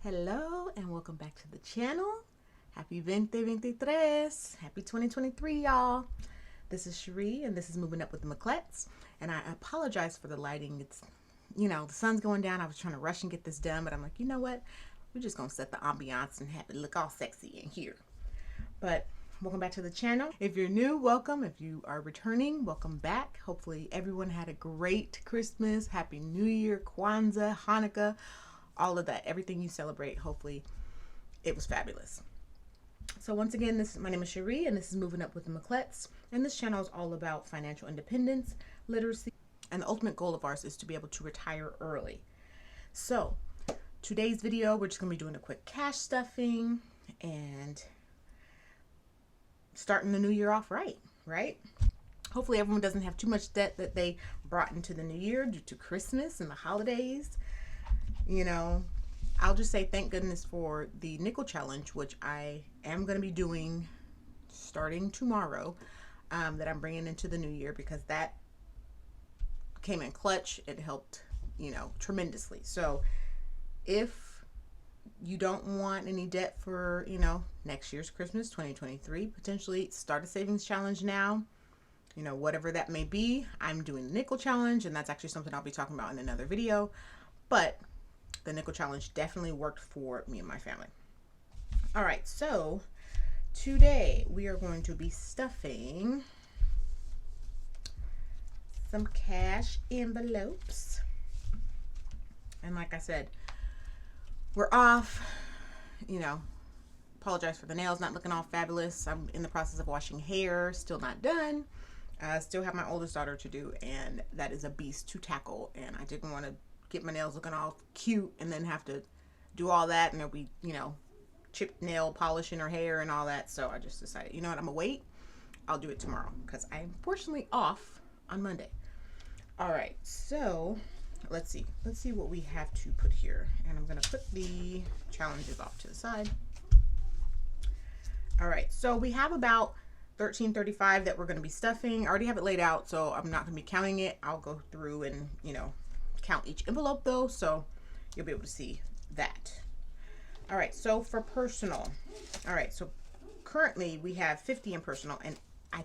Hello and welcome back to the channel. Happy 2023. Happy 2023, y'all. This is Cherie and this is Moving Up with the McClets. And I apologize for the lighting. It's, the sun's going down. I was trying to rush and get this done, but I'm like, you know what? We're just going to set the ambiance and have it look all sexy in here. But welcome back to the channel. If you're new, welcome. If you are returning, welcome back. Hopefully everyone had a great Christmas, Happy New Year, Kwanzaa, Hanukkah, all of that, everything you celebrate. Hopefully it was fabulous. So once again, my name is Cherie and this is Moving Up with the McClets. And this channel is all about financial independence, literacy, and the ultimate goal of ours is to be able to retire early. So today's video, we're just gonna be doing a quick cash stuffing and starting the new year off right? Hopefully everyone doesn't have too much debt that they brought into the new year due to Christmas and the holidays. I'll just say thank goodness for the nickel challenge, which I am going to be doing starting tomorrow, that I'm bringing into the new year, because that came in clutch. It helped, tremendously. So if you don't want any debt for, next year's Christmas, 2023, potentially start a savings challenge now. Whatever that may be, I'm doing the nickel challenge, and that's actually something I'll be talking about in another video. But the nickel challenge definitely worked for me and my family. All right, so today we are going to be stuffing some cash envelopes. And like I said, we're off, apologize for the nails not looking all fabulous. I'm in the process of washing hair, still not done. Still have my oldest daughter to do, and that is a beast to tackle. And I didn't want to get my nails looking all cute and then have to do all that, and there'll be, chipped nail polish in her hair and all that. So I just decided, you know what, I'm gonna wait. I'll do it tomorrow because I'm fortunately off on Monday. All right, so let's see what we have to put here. And I'm gonna put the challenges off to the side. All right, so we have about $13.35 that we're going to be stuffing. I already have it laid out, so I'm not going to be counting it. I'll go through and, count each envelope though, so you'll be able to see that. All right, so for personal. All right, so currently we have 50 in personal, and I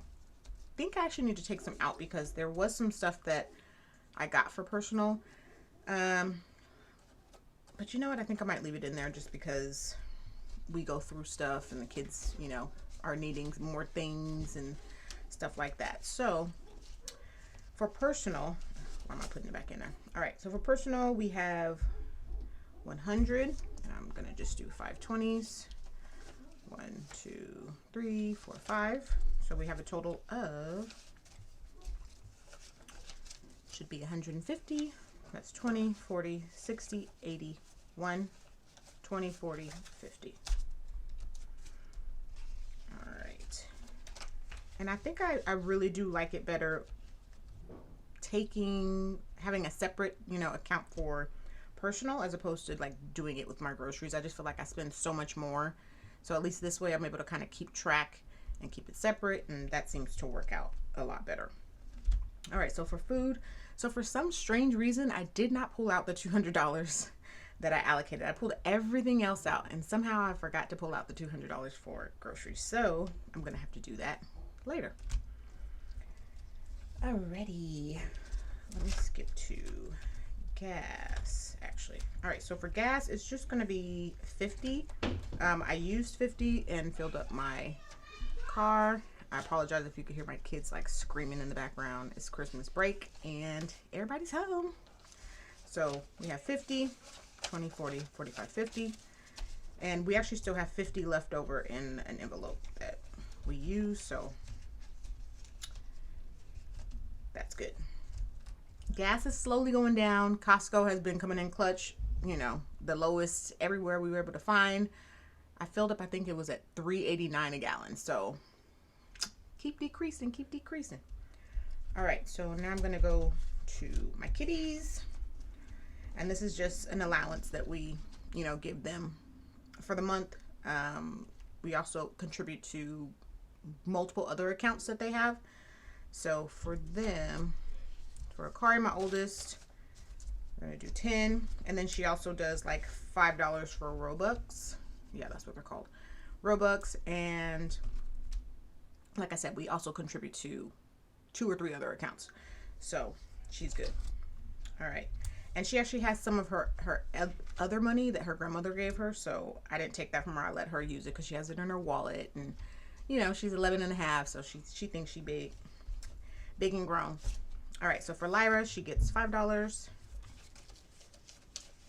think I actually need to take some out because there was some stuff that I got for personal. But you know what? I think I might leave it in there just because we go through stuff and the kids, are needing more things and stuff like that. So for personal, why am I putting it back in there? All right, so for personal, we have 100, and I'm gonna just do 520s. 1, 2, 3, 4, 5. So we have a total of, should be 150. That's 20, 40, 60, 80, 1, 20, 40, 50. All right. And I think I really do like it better having a separate, account for personal as opposed to like doing it with my groceries. I just feel like I spend so much more. So at least this way I'm able to kind of keep track and keep it separate, and that seems to work out a lot better. All right, so for food, so for some strange reason, I did not pull out the $200 that I allocated. I pulled everything else out, and somehow I forgot to pull out the $200 for groceries. So I'm gonna have to do that later. Alrighty, let me skip to gas, actually. All right, so for gas, it's just gonna be 50. I used 50 and filled up my car. I apologize if you could hear my kids like screaming in the background. It's Christmas break and everybody's home. So we have 50, 20, 40, 45, 50. And we actually still have 50 left over in an envelope that we use, so that's good. Gas is slowly going down. Costco has been coming in clutch, the lowest everywhere we were able to find. I filled up, I think it was at $3.89 a gallon. So keep decreasing. All right, so now I'm gonna go to my kitties. And this is just an allowance that we, give them for the month. We also contribute to multiple other accounts that they have. So for them, for Akari, my oldest, We're gonna do 10, and then she also does like $5 for Robux. Yeah, that's what they're called, Robux. And like I said, we also contribute to 2 or 3 other accounts, so she's good. All right, and she actually has some of her other money that her grandmother gave her, so I didn't take that from her. I let her use it because she has it in her wallet, and you know, she's 11 and a half, so she thinks she big and grown. All right, so for Lyra, she gets $5,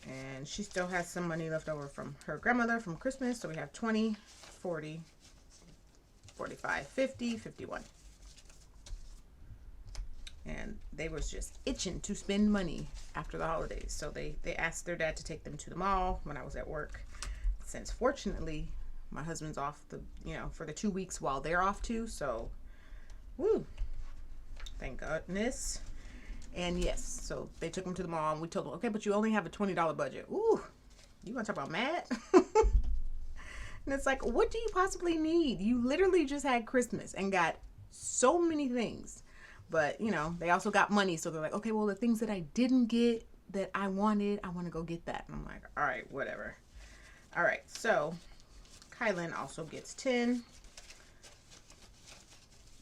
and she still has some money left over from her grandmother from Christmas, so we have 20, 40, 45, 50, 51. And they was just itching to spend money after the holidays, so they asked their dad to take them to the mall when I was at work, since fortunately my husband's off for the 2 weeks while they're off too, so woo, thank goodness. And yes, so they took them to the mall, and we told them, okay, but you only have a $20 budget. Ooh, you want to talk about mad? And it's like, what do you possibly need? You literally just had Christmas and got so many things. But, you know, they also got money. So they're like, okay, well, the things that I didn't get that I wanted, I want to go get that. And I'm like, all right, whatever. All right, so Kylan also gets 10.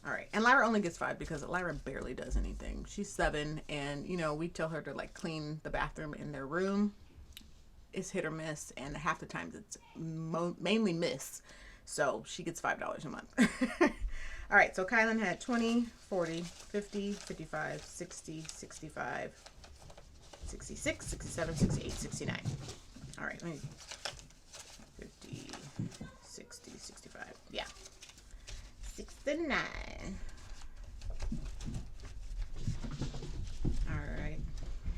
All right, and Lyra only gets 5 because Lyra barely does anything. She's 7, and, you know, we tell her to, like, clean the bathroom in their room. It's hit or miss, and half the times it's mainly miss. So she gets $5 a month. All right, so Kylan had 20, 40, 50, 55, 60, 65, 66, 67, 68, 69. All right, 50, 60, 65. Yeah. 69. All right.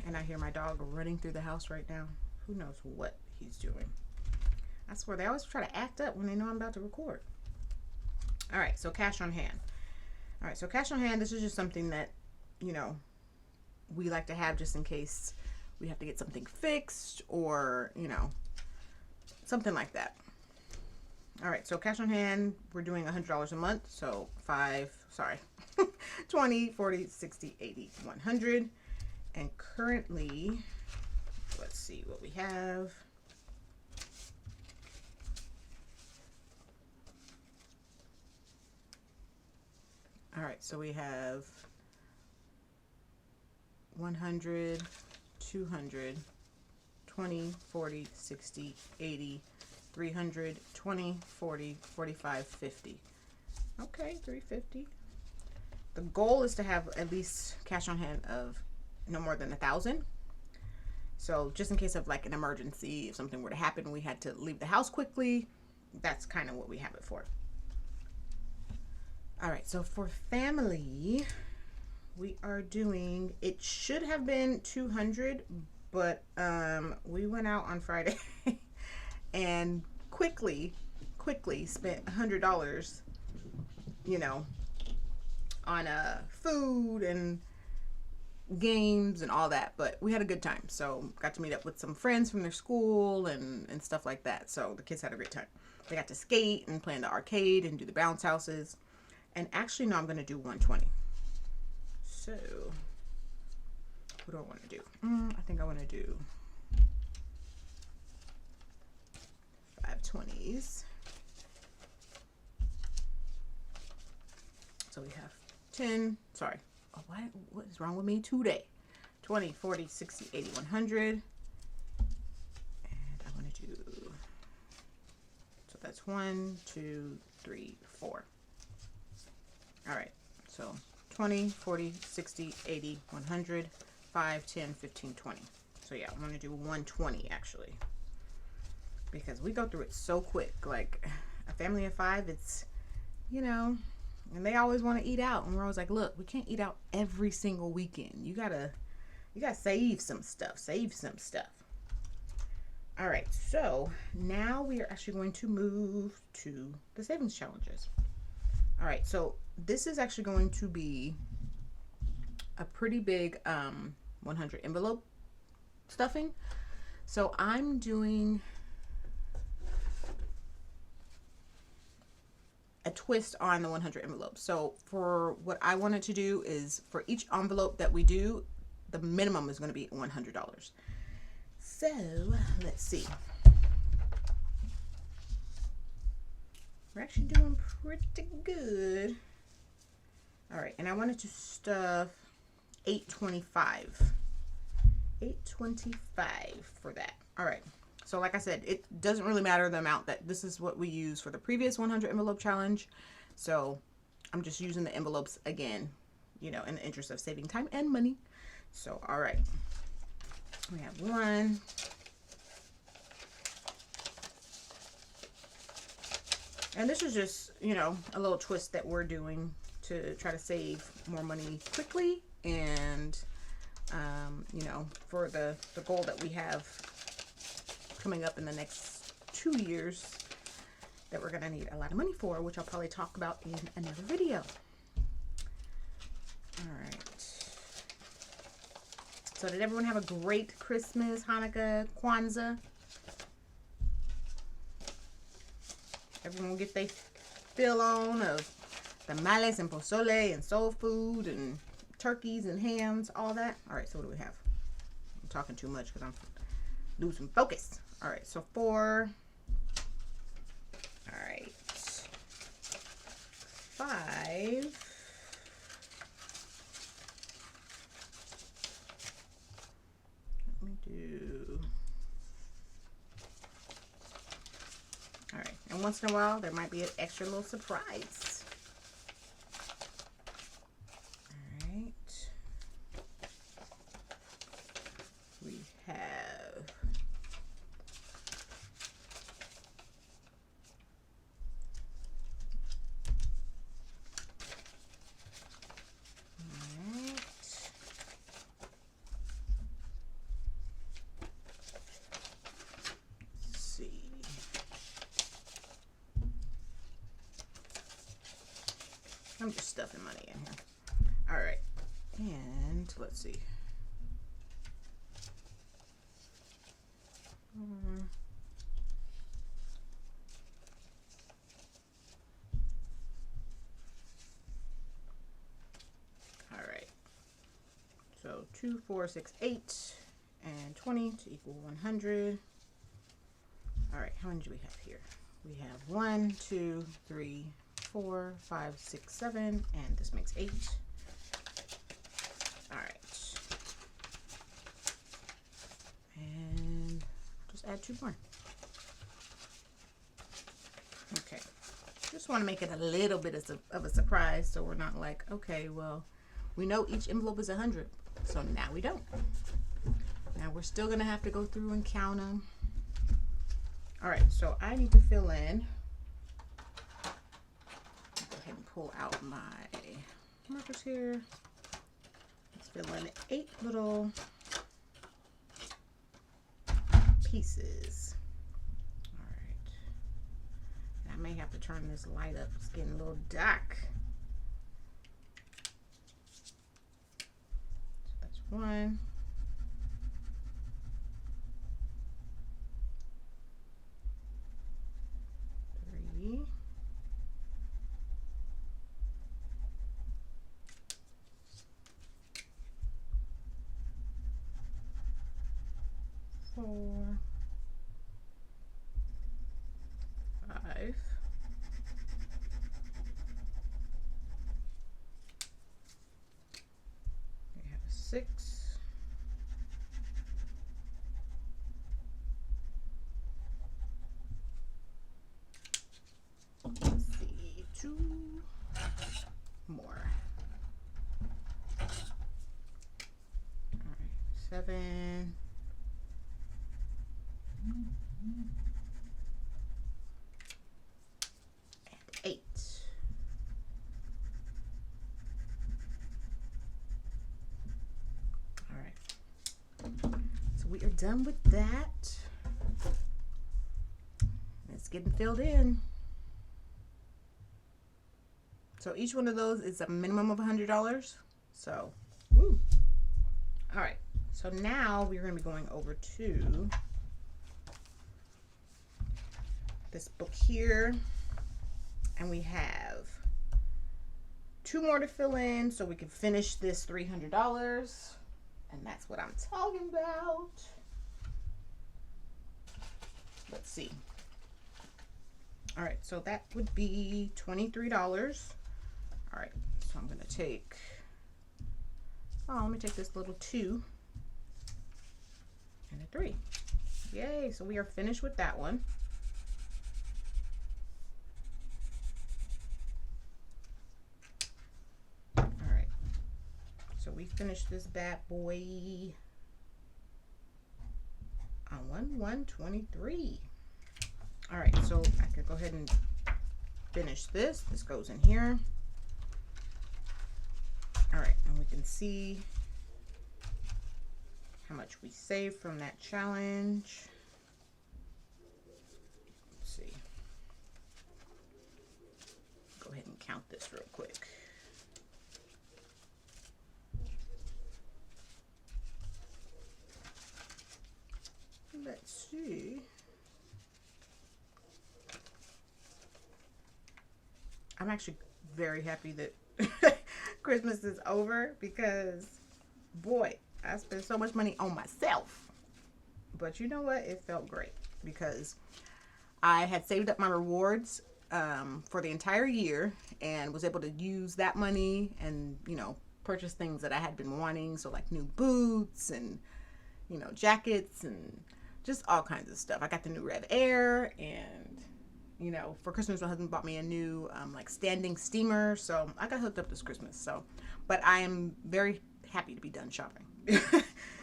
And I hear my dog running through the house right now. Who knows what he's doing? I swear they always try to act up when they know I'm about to record. All right, so cash on hand. All right, so cash on hand, this is just something that, you know, we like to have just in case we have to get something fixed or, you know, something like that. All right, so cash on hand, we're doing $100 a month. So 20, 40, 60, 80, 100. And currently, let's see what we have. All right, so we have 100, 200, 20, 40, 60, 80, 300, 20, 40, 45, 50. Okay, 350. The goal is to have at least cash on hand of no more than 1,000. So just in case of like an emergency, if something were to happen, we had to leave the house quickly, that's kind of what we have it for. All right, so for family, we are doing, it should have been 200, but we went out on Friday and quickly spent $100, you know, on food and games and all that. But we had a good time, so got to meet up with some friends from their school and stuff like that. So the kids had a great time. They got to skate and play in the arcade and do the bounce houses. And actually, no, I'm going to do 120. So, what do I want to do? I think I want to do 520s. So we have 10, sorry. Oh, what is wrong with me today? 20, 40, 60, 80, 100. And I want to do, so that's 1, 2, 3, 4. All right, so 20, 40, 60, 80, 100, 5, 10, 15, 20. So yeah, I'm going to do 120 actually, because we go through it so quick. Like a family of 5, it's, you know, and they always want to eat out, and we're always like, look, we can't eat out every single weekend. You gotta save some stuff. All right, so now we are actually going to move to the savings challenges. All right, so this is actually going to be a pretty big 100 envelope stuffing. So I'm doing a twist on the 100 envelope. So for what I wanted to do is for each envelope that we do, the minimum is going to be $100. So let's see. We're actually doing pretty good. All right, and I wanted to stuff $825. $825 for that. All right. So like I said, it doesn't really matter the amount. That this is what we use for the previous 100 envelope challenge. So I'm just using the envelopes again, you know, in the interest of saving time and money. So, all right. We have one. And this is just, you know, a little twist that we're doing to try to save more money quickly. And, you know, for the goal that we have coming up in the next 2 years that we're going to need a lot of money for, which I'll probably talk about in another video. All right. So did everyone have a great Christmas, Hanukkah, Kwanzaa? Everyone get their fill on of tamales and pozole and soul food and turkeys and hams, all that. All right, so what do we have? I'm talking too much because I'm losing focus. All right, so 4. All right. 5. Let me do. All right, and once in a while, there might be an extra little surprise. All right. We have. All right. Let's see. I'm just stuffing money in here. All right, and let's see. All right. So 2, 4, 6, 8, and 20 to equal 100. All right, how many do we have here? We have 1, 2, 3, 4, 5, 6, 7, and this makes 8. All right. And just add 2 more. Okay. Just want to make it a little bit of a surprise, so we're not like, okay, well, we know each envelope is 100, so now we don't. Now we're still going to have to go through and count them. All right, so I need to fill in. Go ahead and pull out my markers here. Let's fill in 8 little pieces. All right. And I may have to turn this light up. It's getting a little dark. So that's 1. 3. 4. 5. We have a 6. Let's see, 2 more. All right, 7. And 8. All right. So we are done with that. It's getting filled in. So each one of those is a minimum of $100. So, woo. All right. So now we're going to be going over to this book here, and we have 2 more to fill in so we can finish this $300, And that's what I'm talking about. Let's see. All right, so that would be $23. All right, so I'm gonna take, let me take this little 2 and a 3. Yay, so we are finished with that one. All right, so we finished this bad boy on 1/1/23. All right, so I could go ahead and finish this. This goes in here. All right, and we can see how much we saved from that challenge. Let's see. Go ahead and count this real quick. Let's see. I'm actually very happy that Christmas is over because, boy, I spent so much money on myself. But you know what? It felt great because I had saved up my rewards for the entire year and was able to use that money and, you know, purchase things that I had been wanting. So like new boots and, you know, jackets and just all kinds of stuff. I got the new Red Air, and, you know, for Christmas, my husband bought me a new like standing steamer. So I got hooked up this Christmas. So, but I am very happy to be done shopping.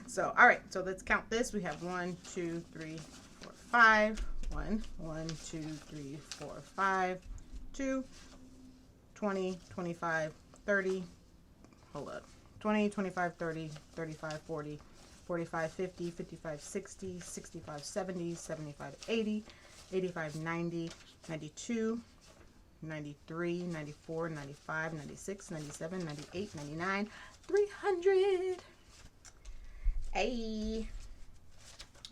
So, all right, so let's count this. We have 1, 2, 3, 4, 5. 1, 2, 3, 4, 5, 2, 20, 25, 30. Hold up. 20, 25, 30, 35, 40, 45, 50, 55, 60, 65, 70, 75, 80, 85, 90, 92, 93, 94, 95, 96, 97, 98, 99, 300. Hey.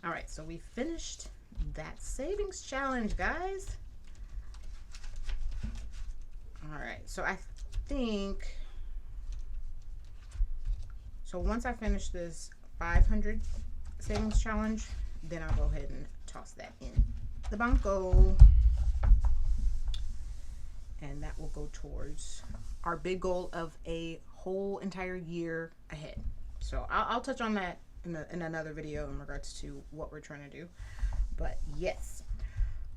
All right, so we finished that savings challenge, guys. All right, so I think, so once I finish this 500 savings challenge, then I'll go ahead and toss that in the banco. And that will go towards our big goal of a whole entire year ahead. So I'll touch on that in another video in regards to what we're trying to do. But yes.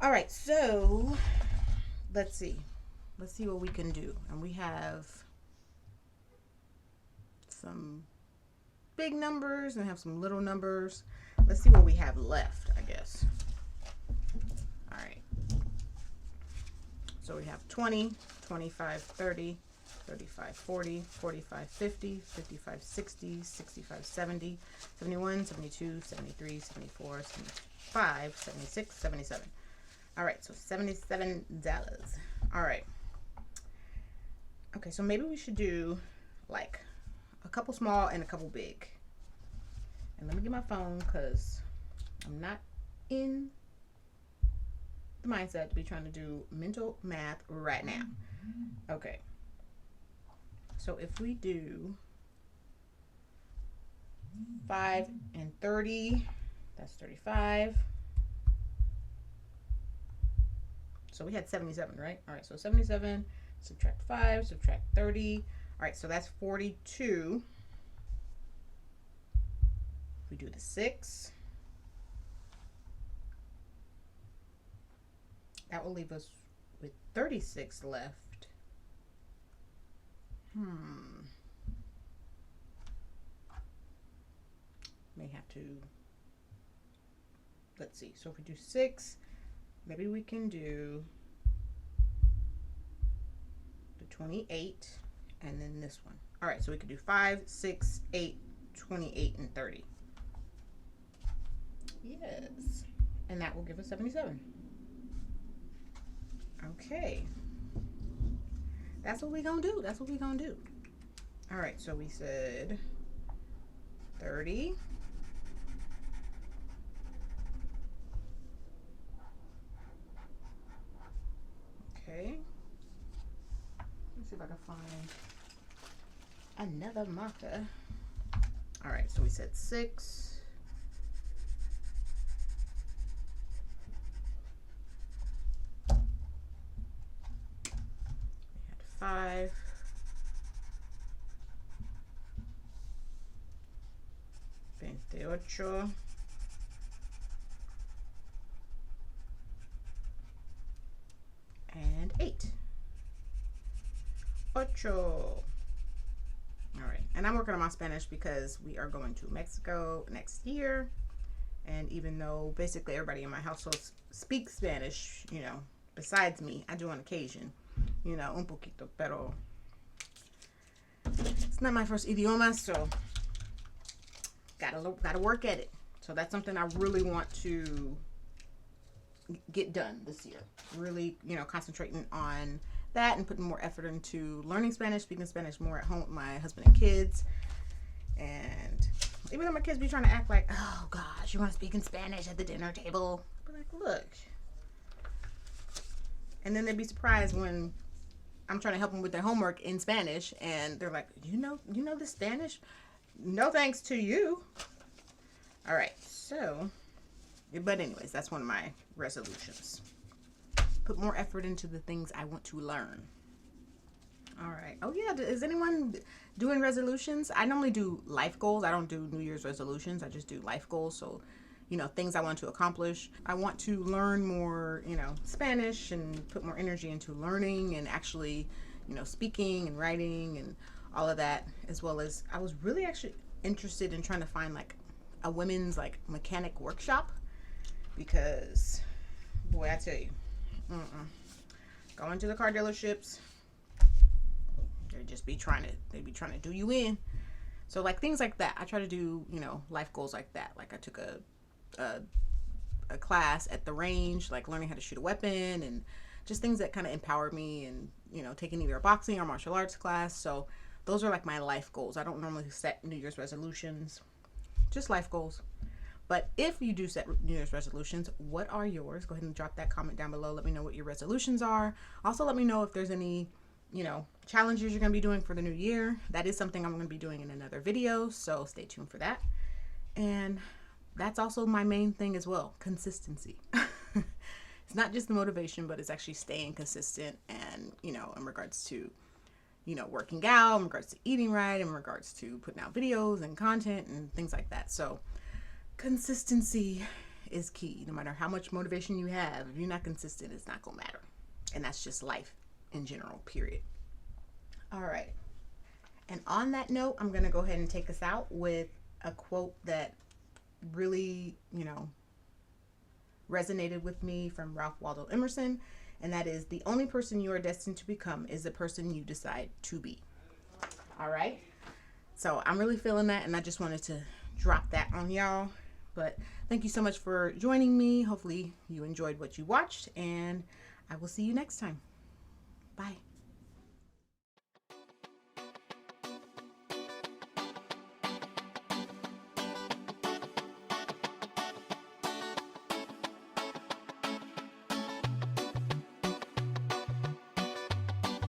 All right, so let's see what we can do. And we have some big numbers and have some little numbers. Let's see what we have left, I guess. All right, so we have 20, 25, 30, 35, 40, 45, 50, 55, 60, 65, 70, 71, 72, 73, 74, 75, 76, 77. All right, so $77. All right. Okay, so maybe we should do like a couple small and a couple big. And let me get my phone because I'm not in the mindset to be trying to do mental math right now. Okay. So if we do 5 and 30, that's 35. So we had 77, right? All right, so 77, subtract 5, subtract 30. All right, so that's 42. We do the 6. That will leave us with 36 left. May have to, let's see. So if we do 6, maybe we can do the 28 and then this one. All right, so we could do 5, 6, 8, 28, and 30. Yes. And that will give us 77. Okay. That's what we gonna do. That's what we gonna do. All right, so we said 30. Okay. Let's see if I can find another marker. All right, so we said 6. We had 5. 28. And 8. 8. All right, and I'm working on my Spanish because we are going to Mexico next year. And even though basically everybody in my household speaks Spanish, you know, besides me, I do on occasion, you know, un poquito, pero it's not my first idioma, so gotta work at it. So that's something I really want to get done this year. Really, you know, concentrating on that and putting more effort into learning Spanish, speaking Spanish more at home with my husband and kids. And even though my kids be trying to act like, oh gosh, you want to speak in Spanish at the dinner table? But like, look. And then they'd be surprised when I'm trying to help them with their homework in Spanish, and they're like, you know the Spanish? No thanks to you. All right, so, but anyways, that's one of my resolutions. Put more effort into the things I want to learn. All right. Oh yeah, is anyone doing resolutions? I normally do life goals. I don't do New Year's resolutions. I just do life goals. So, you know, things I want to accomplish. I want to learn more, you know, Spanish and put more energy into learning and actually, you know, speaking and writing and all of that, as well as I was really actually interested in trying to find like a women's like mechanic workshop, because boy, I tell you, going to the car dealerships, they be trying to do you in. So like things like that, I try to do, you know, life goals like that. Like I took a class at the range, like learning how to shoot a weapon and just things that kind of empowered me, and, you know, taking either a boxing or martial arts class. So those are like my life goals. I don't normally set New Year's resolutions, just life goals. But if you do set New Year's resolutions, what are yours? Go ahead and drop that comment down below. Let me know what your resolutions are. Also, let me know if there's any, you know, challenges you're going to be doing for the new year. That is something I'm going to be doing in another video, so stay tuned for that. And that's also my main thing as well, consistency. It's not just the motivation, but it's actually staying consistent, and, you know, in regards to, you know, working out, in regards to eating right, in regards to putting out videos and content and things like that. So consistency is key. No matter how much motivation you have, if you're not consistent, it's not gonna matter. And that's just life in general, period. All right. And on that note, I'm gonna go ahead and take us out with a quote that really, you know, resonated with me from Ralph Waldo Emerson. And that is, the only person you are destined to become is the person you decide to be. All right. So I'm really feeling that, and I just wanted to drop that on y'all. But thank you so much for joining me. Hopefully you enjoyed what you watched, and I will see you next time. Bye.